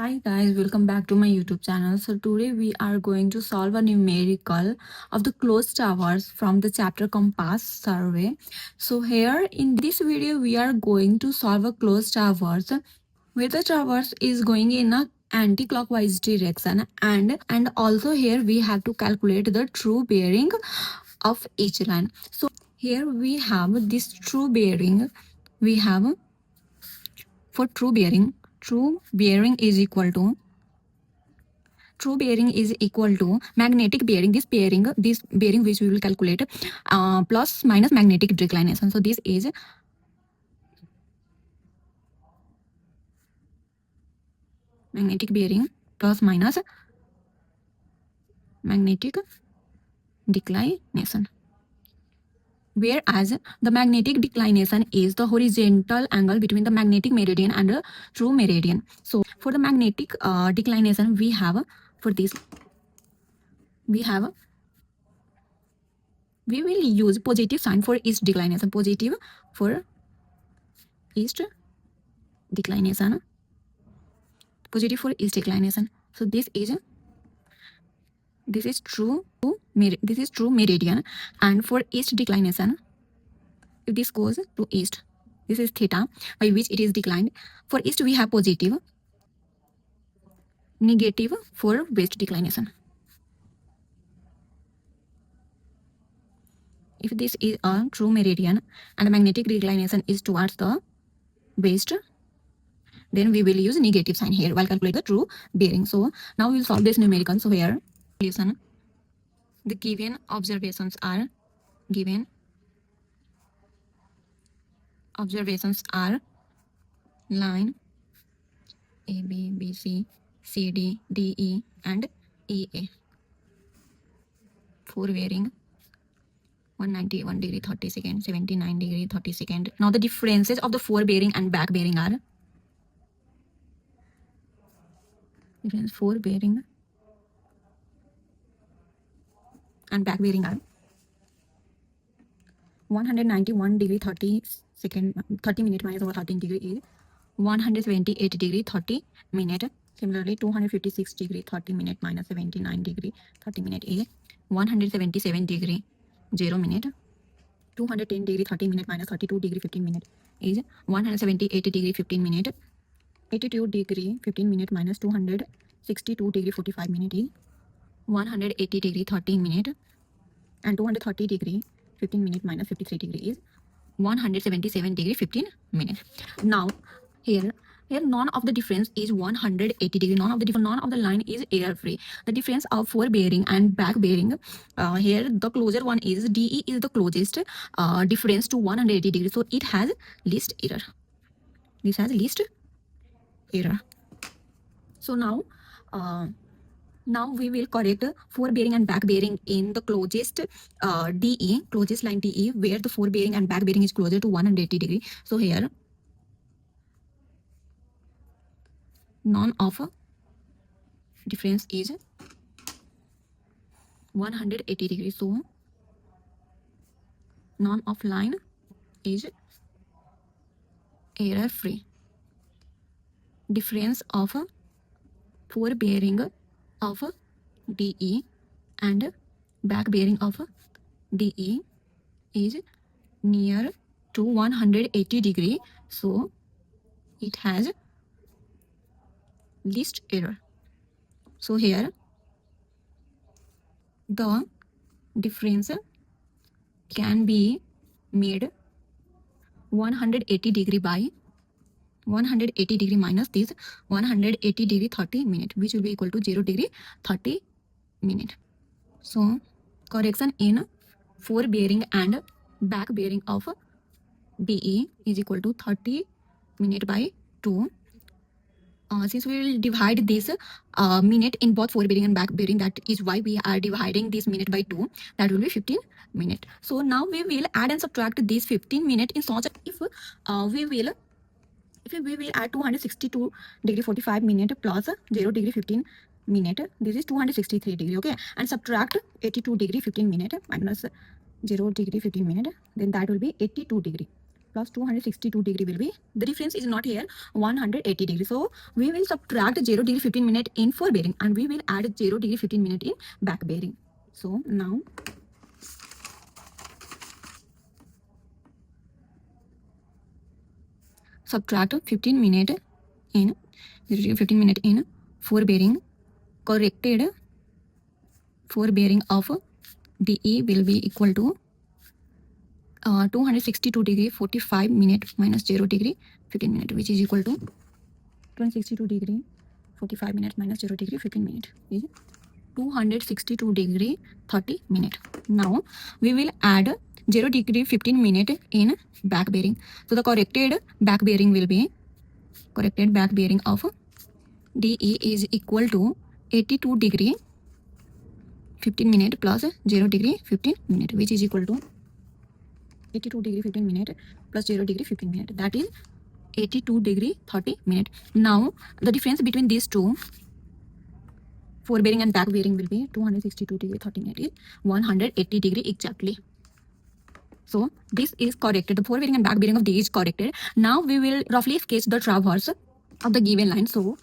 Hi guys, welcome back to my YouTube channel. So today we are going to solve a numerical of the closed towers from the chapter compass survey. So here in this video we are going to solve a closed towers where the traverse is going in a anti-clockwise direction, and also here we have to calculate the true bearing of each line. So here we have this true bearing. We have for true bearing is equal to magnetic bearing, this bearing which we will calculate, plus minus magnetic declination. So this is magnetic bearing plus minus magnetic declination, whereas the magnetic declination is the horizontal angle between the magnetic meridian and the true meridian. So for the magnetic declination, we have, for this we will use positive sign for each declination, positive for each declination, positive for each declination. So this is true meridian, and for east declination, if this goes to east, this is theta by which it is declined. For east we have positive, negative for west declination. If this is a true meridian and the magnetic declination is towards the west, then we will use negative sign here while calculate the true bearing. So now we will solve this numerical. So here, listen, the given observations are line A, B, B, C, C, D, D, E, and E, A. For bearing 191 degree 30 second, 79 degree 30 second. Now the differences of the fore bearing and back bearing are, fore bearing and back bearing are 191 degree 30 second, 30 minute minus over 13 degree is 178 degree 30 minute. Similarly, 256 degree 30 minute minus 79 degree 30 minute is 177 degree 0 minute. 210 degree 30 minute minus 32 degree 15 minute is 178 degree 15 minute. 82 degree 15 minute minus 262 degree 45 minute is 180 degree 30 minute, and 230 degree 15 minute minus 53 degree is 177 degree 15 minute. Now here none of the difference is 180 degree. None of the line is error free. The difference of fore bearing and back bearing, here the closer one is DE is the closest difference to 180 degree, so it has least error. This has least error. So now we will correct fore bearing and back bearing in the closest DE, closest line DE, where the fore bearing and back bearing is closer to 180 degree. So here none of difference is 180 degree. So none of line is error free. Difference of fore bearing of DE and back bearing of DE is near to 180 degree, so it has least error. So here the difference can be made 180 degree by 180 degree minus this 180 degree 30 minute, which will be equal to 0 degree 30 minute. So correction in fore bearing and back bearing of DE is equal to 30 minute by 2. Since we will divide this minute in both fore bearing and back bearing, that is why we are dividing this minute by 2. That will be 15 minute. So now we will add and subtract this 15 minute in such, if we will add 262 degree 45 minute plus 0 degree 15 minute, this is 263 degree, okay, and subtract 82 degree 15 minute minus 0 degree 15 minute, then that will be 82 degree. plus 262 degree will be, the difference is not here, 180 degree. So we will subtract 0 degree 15 minute in forward bearing and we will add 0 degree 15 minute in back bearing. So now subtract 15 minute in 15 minute in forward bearing, corrected forward bearing of DE will be equal to 262 degree 45 minute minus 0 degree 15 minute, which is equal to 262 degree 45 minute minus 0 degree 15 minute is 262 degree 30 minute. Now we will add 0 degree 15 minute in back bearing. So the corrected back bearing will be, corrected back bearing of DE is equal to 82 degree 15 minute plus 0 degree 15 minute, which is equal to 82 degree 15 minute plus 0 degree 15 minute, that is 82 degree 30 minute. Now the difference between these two, forward bearing and back bearing, will be 262 degree 30 minute is 180 degree exactly. So this is corrected, the forward bearing and back bearing of D is corrected. Now we will roughly sketch the traverse of the given line. So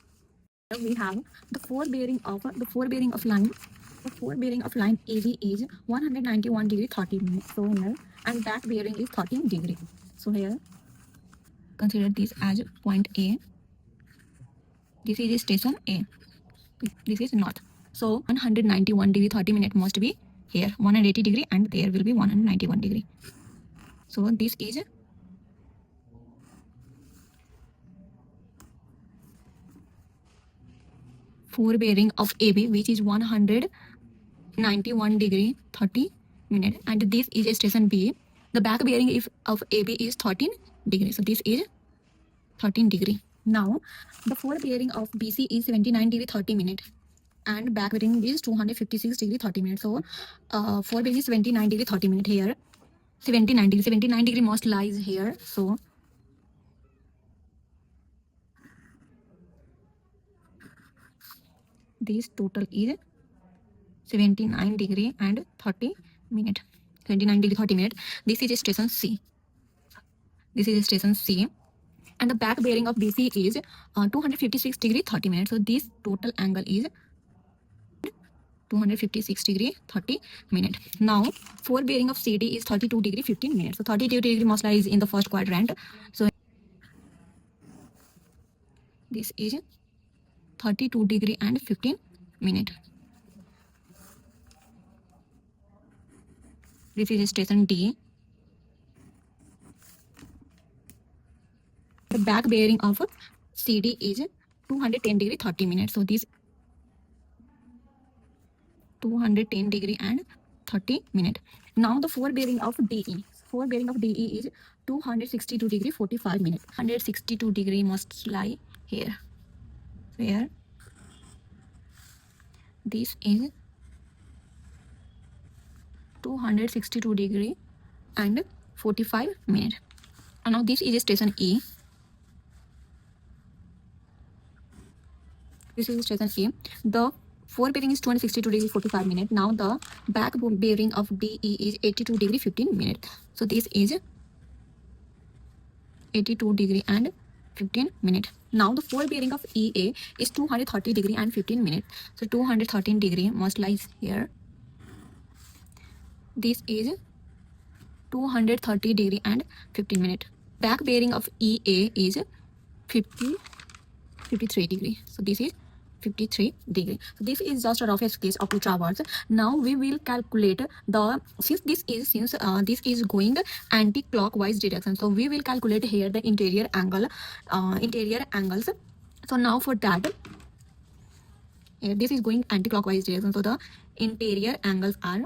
we have the forward bearing of line, the forward bearing of line AB is 191 degree 30 minutes. So here, and back bearing is 13 degree. So here consider this as point A. This is station A. This is north. So 191 degree 30 minute must be here 180 degree and there will be 191 degree. So this is forward bearing of AB, which is 191 degree 30 minute, and this is station B. The back bearing of AB is 13 degree. So this is 13 degree. Now the forward bearing of BC is 79 degree 30 minute and back bearing is 256 degree 30 minutes. So forward bearing is 79 degree 30 minute here. 79 degree must lies here. So this total is 79 degree and 30 minute. 79 degree 30 minute. This is station C. This is station C. And the back bearing of BC is 256 degree 30 minutes. So this total angle is 256 degree 30 minute. Now forward bearing of CD is 32 degree 15 minutes. So 32 degree must lie is in the first quadrant. So this is 32 degree and 15 minute. This is station D. The back bearing of CD is 210 degree 30 minutes. So this 210 degree and 30 minute. Now the forward bearing of DE. Forward bearing of DE is 262 degree 45 minutes. 162 degree must lie here. Where this is 262 degree and 45 minutes. And now this is station E. This is station E. The forward bearing is 262 degree 45 minutes. Now the back bearing of DE is 82 degree 15 minutes. So this is 82 degree and 15 minutes. Now the forward bearing of EA is 230 degree and 15 minutes. So 213 degree must lies here. This is 230 degree and 15 minutes. Back bearing of EA is 53 degree. So this is 53 degree. So this is just a rough sketch of the traverse. Now we will calculate the, since this is going anti-clockwise direction, so we will calculate here the interior angles. So now for that, this is going anti-clockwise direction, so the interior angles are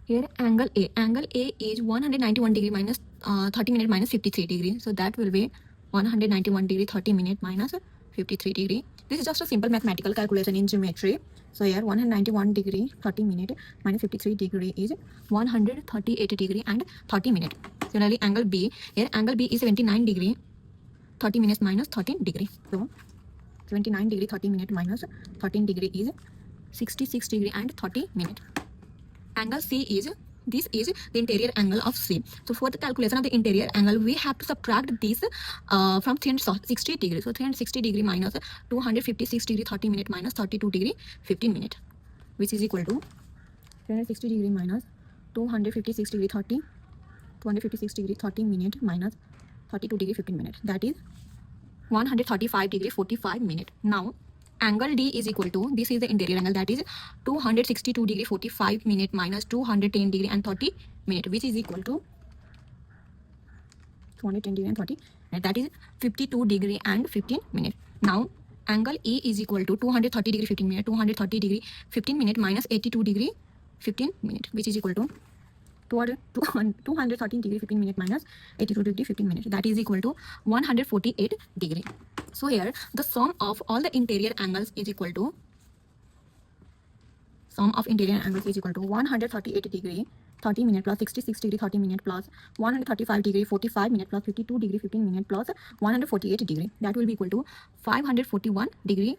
here. Angle A is 191 degree minus 30 minute minus 53 degree. So that will be 191 degree 30 minute minus 53 degree. This is just a simple mathematical calculation in geometry. So here 191 degree 30 minute minus 53 degree is 138 degree and 30 minute. Similarly angle B, here angle B is 79 degree 30 minutes minus 13 degree. So 79 degree 30 minute minus 13 degree is 66 degree and 30 minute. Angle C is, this is the interior angle of C. So for the calculation of the interior angle, we have to subtract this from 360 degrees. So 360 degree minus 256 degree 30 minute minus 32 degree 15 minute, which is equal to 360 degree minus 256 degree 30, 256 degree 30 minute minus 32 degree 15 minute. That is 135 degree 45 minute. Now angle D is equal to, this is the interior angle, that is 262 degree 45 minute minus 210 degree and 30 minute, which is equal to 210 degree and 30, and that is 52 degree and 15 minute. Now angle E is equal to 230 degree 15 minute, 230 degree 15 minute minus 82 degree 15 minute, which is equal to 213 degree 15 minute minus 82 degree 15 minute, that is equal to 148 degree. So here the sum of all the interior angles is equal to, sum of interior angles is equal to 138 degree 30 minute plus 66 degree 30 minute plus 135 degree 45 minute plus 52 degree 15 minute plus 148 degree, that will be equal to 541 degree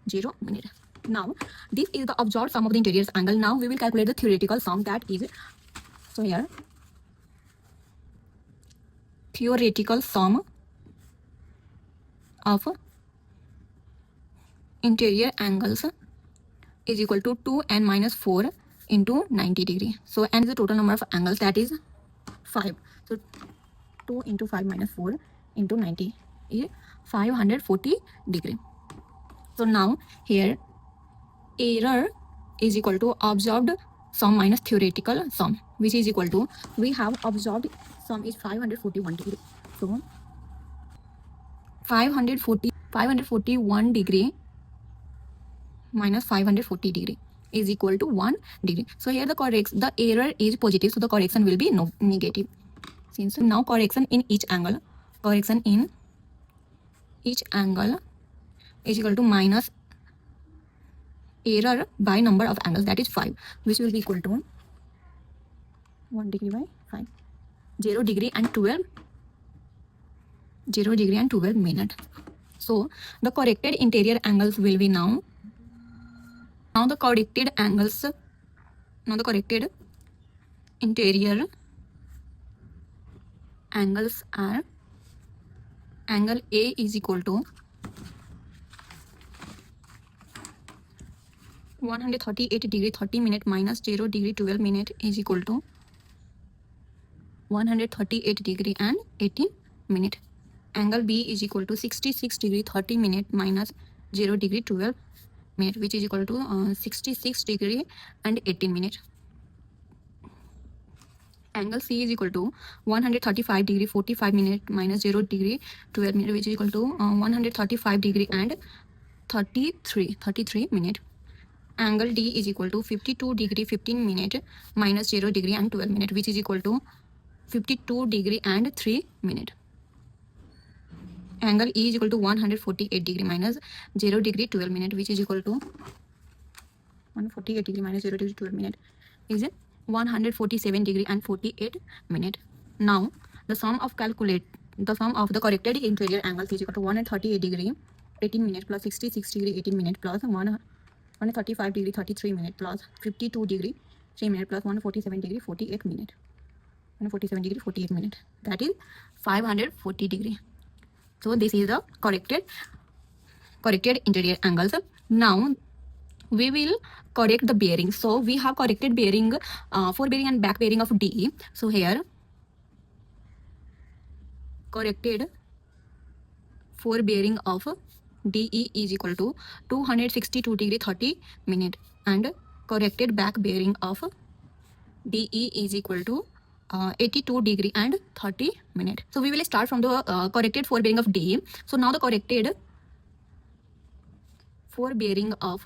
0 minute. Now this is the observed sum of the interior angle. Now we will calculate the theoretical sum, that is, so here theoretical sum of interior angles is equal to 2n minus 4 into 90 degree. So n is the total number of angles, that is 5. So 2 into 5 minus 4 into 90 is 540 degree. So now here error is equal to observed sum minus theoretical sum, which is equal to, we have observed sum is 541 degree. So 541 degree minus 540 degree is equal to 1 degree. So here the error is positive, so the correction will be negative. Since now correction in each angle is equal to minus error by number of angles, that is 5, which will be equal to 1 degree by 5, 0 degree and 12 minute. So the corrected interior angles will be now the corrected interior angles are, angle A is equal to 138 degree 30 minute minus 0 degree 12 minute is equal to 138 degree and 18 minute. Angle B is equal to 66 degree 30 minute minus 0 degree 12 minute, which is equal to 66 degree and 18 minute. Angle C is equal to 135 degree 45 minute minus 0 degree 12 minute, which is equal to 135 degree and 33 minute. Angle D is equal to 52 degree 15 minute minus 0 degree and 12 minute, which is equal to 52 degree and 3 minute. Angle E is equal to 148 degree minus 0 degree 12 minute, which is equal to 148 degree minus 0 degree 12 minute is 147 degree and 48 minute. Now the sum of the corrected interior angles is equal to 138 degree 18 minute plus 66 degree 18 minute plus 135 degree 33 minute plus 52 degree 3 minute plus 147 degree 48 minute. 147 degree 48 minute, that is 540 degree. So this is the corrected interior angles. Now we will correct the bearing. So we have corrected bearing, fore bearing and back bearing of DE. So here corrected fore bearing of DE is equal to 262 degree 30 minute and corrected back bearing of DE is equal to 82 degree and 30 minute. So we will start from the corrected fore bearing of DE. So now the corrected fore bearing of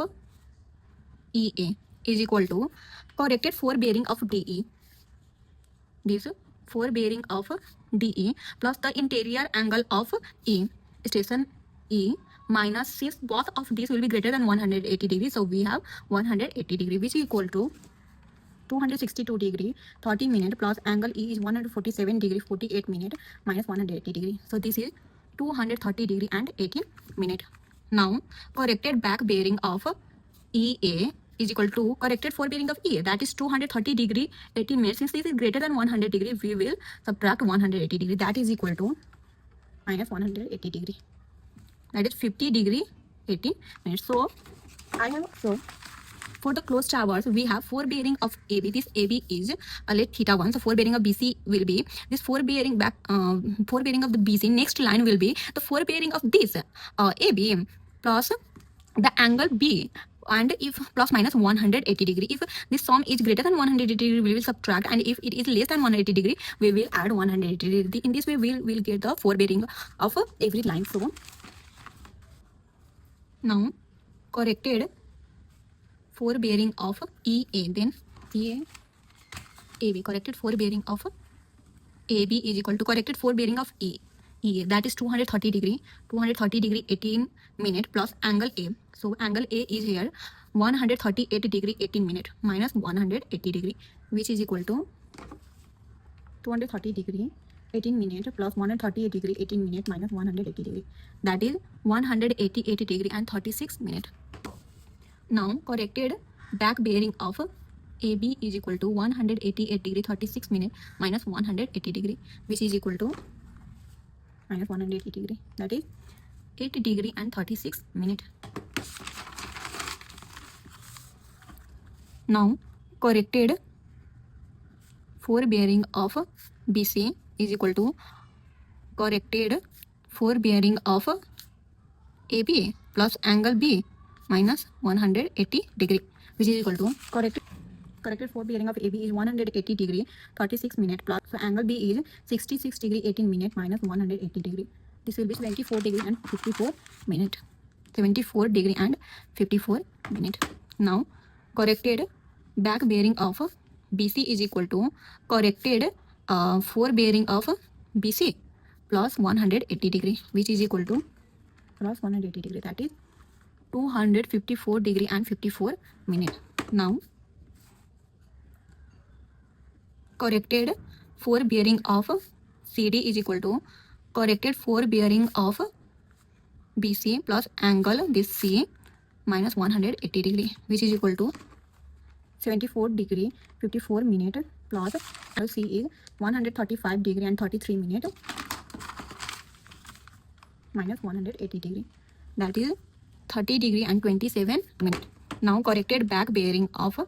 EA is equal to corrected fore bearing of DE. This fore bearing of DE plus the interior angle of E, station E, minus, since both of these will be greater than 180 degree, so we have 180 degree, which is equal to 262 degree 30 minute plus angle E is 147 degree 48 minute minus 180 degree. So this is 230 degree and 18 minute. Now corrected back bearing of EA is equal to corrected forebearing of A, that is 230 degree 18 minutes. Since this is greater than 100 degree, we will subtract 180 degree, that is equal to minus 180 degree, that is 50 degree 18 minutes. So I have, so for the closed towers, we have forebearing of AB. This AB is let theta 1. So forebearing of BC will be this forebearing forebearing of the BC. Next line will be the forebearing of this AB plus the angle B, and if plus minus 180 degree. If this sum is greater than 180 degree, we will subtract, and if it is less than 180 degree, we will add 180 degree. In this way, we will get the forebearing of every line. So now corrected forebearing of EA, then EA AB, corrected forebearing of AB is equal to corrected forebearing of EA, that is 230 degree 18 minute plus angle A. So angle A is here 138 degree 18 minute minus 180 degree, which is equal to 230 degree 18 minute plus 138 degree 18 minute minus 180 degree, that is 188 degree and 36 minute. Now corrected back bearing of AB is equal to 188 degree 36 minute minus 180 degree, which is equal to minus 180 degree, that is 80 degree and 36 minute. Now corrected forebearing of BC is equal to corrected forebearing of AB plus angle B minus 180 degree, which is equal to corrected forebearing of AB is 180 degree 36 minute plus, so angle B is 66 degree 18 minute minus 180 degree. This will be 74 degree and 54 minute. 74 degree and 54 minute. Now corrected back bearing of BC is equal to corrected forebearing of BC plus 180 degree, which is equal to plus 180 degree, that is 254 degree and 54 minute. Now corrected forebearing of CD is equal to corrected forebearing of BC plus angle this C minus 180 degree, which is equal to 74 degree 54 minute plus C is 135 degree and 33 minute minus 180 degree, that is 30 degree and 27 minute. Now corrected back bearing of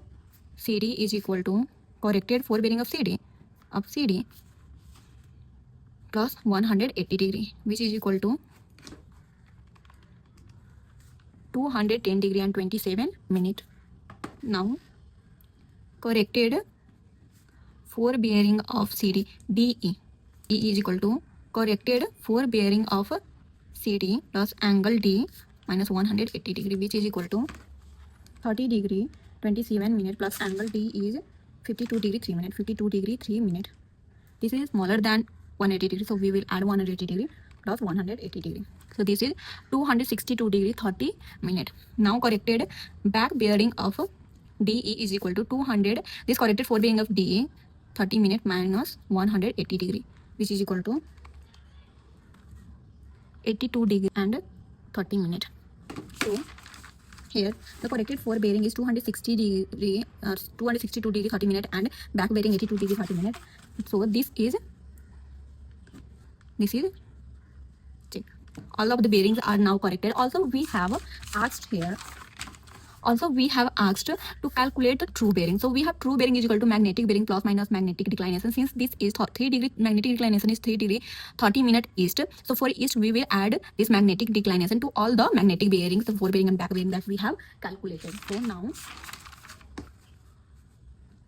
CD is equal to corrected forebearing of CD plus 180 degree, which is equal to 210 degree and 27 minute. Now corrected forebearing of CD DE is equal to corrected forebearing of CD plus angle D minus 180 degree, which is equal to 30 degree 27 minute plus angle D is 52 degree 3 minute. 52 degree 3 minute. This is smaller than 180 degree, so we will add 180 degree plus 180 degree. So this is 262 degree 30 minute. Now corrected back bearing of DE is equal to 200. This corrected forebearing of DE 30 minute minus 180 degree, which is equal to 82 degree and 30 minute. So here the corrected forebearing is 260 degree 262 degree 30 minute and back bearing 82 degree 30 minute. So this is check. All of the bearings are now corrected. Also we have asked to calculate the true bearing. So we have true bearing is equal to magnetic bearing plus minus magnetic declination. Since this is 3 degree, magnetic declination is 3 degree 30 minute east. So for east we will add this magnetic declination to all the magnetic bearings, the forebearing and back bearing that we have calculated. So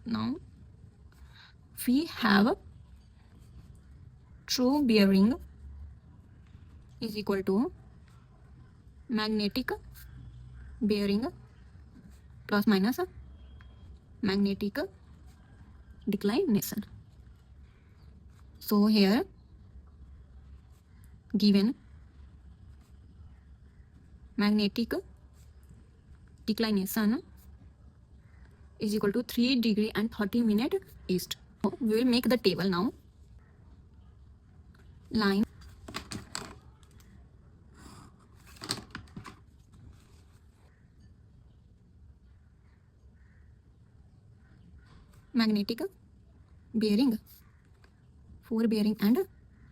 now we have true bearing is equal to magnetic bearing plus minus magnetic declination. So here given magnetic declination is equal to 3 degree and 30 minute east. So we will make the table now. Line magnetic bearing, forward bearing and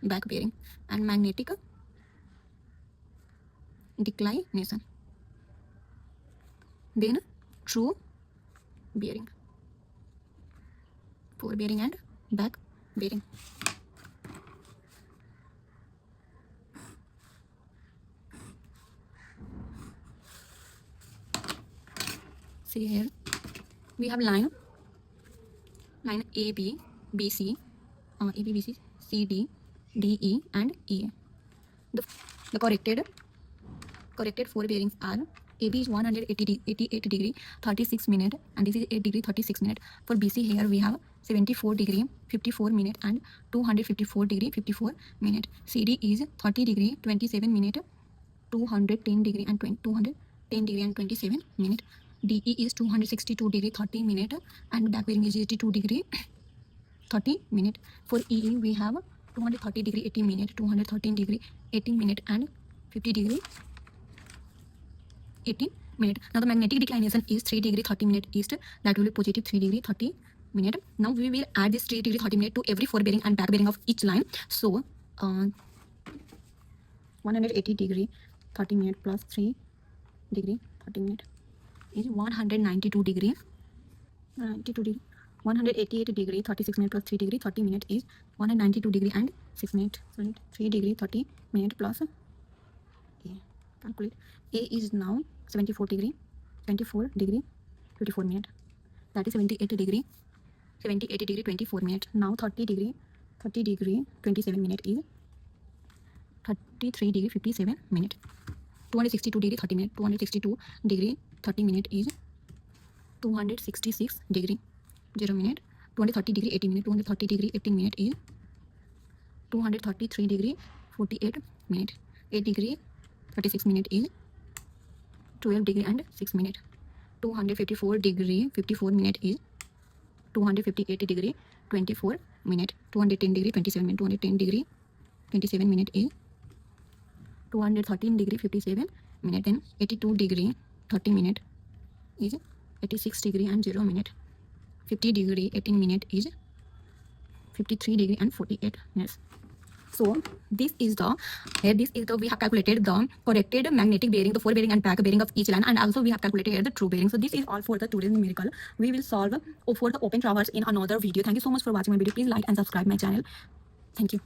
back bearing, and magnetic declination. Then true bearing, forward bearing and back bearing. See here, we have line AB, BC, AB, BC, CD, DE, and EA. The corrected forward bearings are AB is 188 degree 36 minute, and this is 8 degree 36 minute. For BC here we have 74 degree 54 minute and 254 degree 54 minute. CD is 30 degree 27 minute, 210 degree and 210 degree and 27 minute. DE is 262 degree 30 minute, and back bearing is 82 degree 30 minute. For EE we have 230 degree 80 minute, 213 degree 18 minute, and 50 degree 18 minute. Now the magnetic declination is 3 degree 30 minute east, that will be positive 3 degree 30 minute. Now we will add this 3 degree 30 minute to every forward bearing and back bearing of each line. So 180 degree 30 minute plus 3 degree 30 minute is 192 degree 188 degree 36 minute plus 3 degree 30 minute is 192 degree and 6 minute. 3 degree 30 minute plus A. Calculate. A is now 74 degree 54 minute, that is 78 degree 24 minute. Now 30 degree 27 minute is 33 degree 57 minute. 262 degree 30 minute, 262 degree 30 minute is 266 degree 0 minute. 230 degree 80 minute, 230 degree 18 minute is 233 degree 48 minute. 8 degree 36 minute is 12 degree and 6 minute. 254 degree 54 minute is 258 degree 24 minute. 210 degree 27 minute, 210 degree 27 minute is 213 degree 57 minute. Then 82 degree 30 minute is 86 degree and 0 minute. 50 degree 18 minute is 53 degree and 48 minutes. So this is the we have calculated the corrected magnetic bearing, the forward bearing and back bearing of each line, and also we have calculated here the true bearing. So this is all for the today's numerical. We will solve for the open traverse in another video. Thank you so much for watching my video. Please like and subscribe my channel. Thank you.